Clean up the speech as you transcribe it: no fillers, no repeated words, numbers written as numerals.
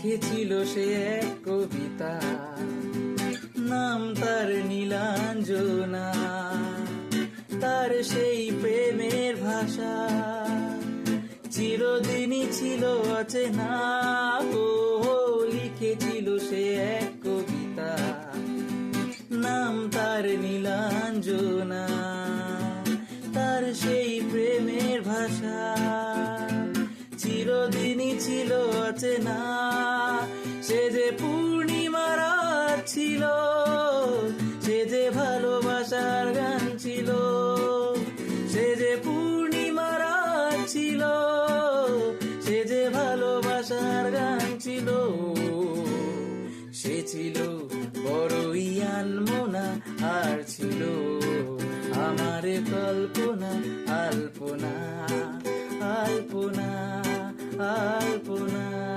লিখেছিল সে এক কবিতা, নাম তার নীলাঞ্জনা। তার সেই প্রেমের ভাষা চিরদিনই ছিল অচেনা। ও লিখেছিল সে এক কবিতা, নাম তার নীলাঞ্জনা। তার সেই প্রেমের ভাষা চিরদিনই ছিল অচেনা। সে যে পূর্ণিমার রাত ছিল, সে যে ভালোবাসার গান ছিল। সে যে পূর্ণিমার রাত ছিল, সে যে ভালোবাসার গান ছিল। সে ছিল বড়ই আনমনা, আর ছিল আমার কল্পনা। আলপনা আলপনা আলপনা।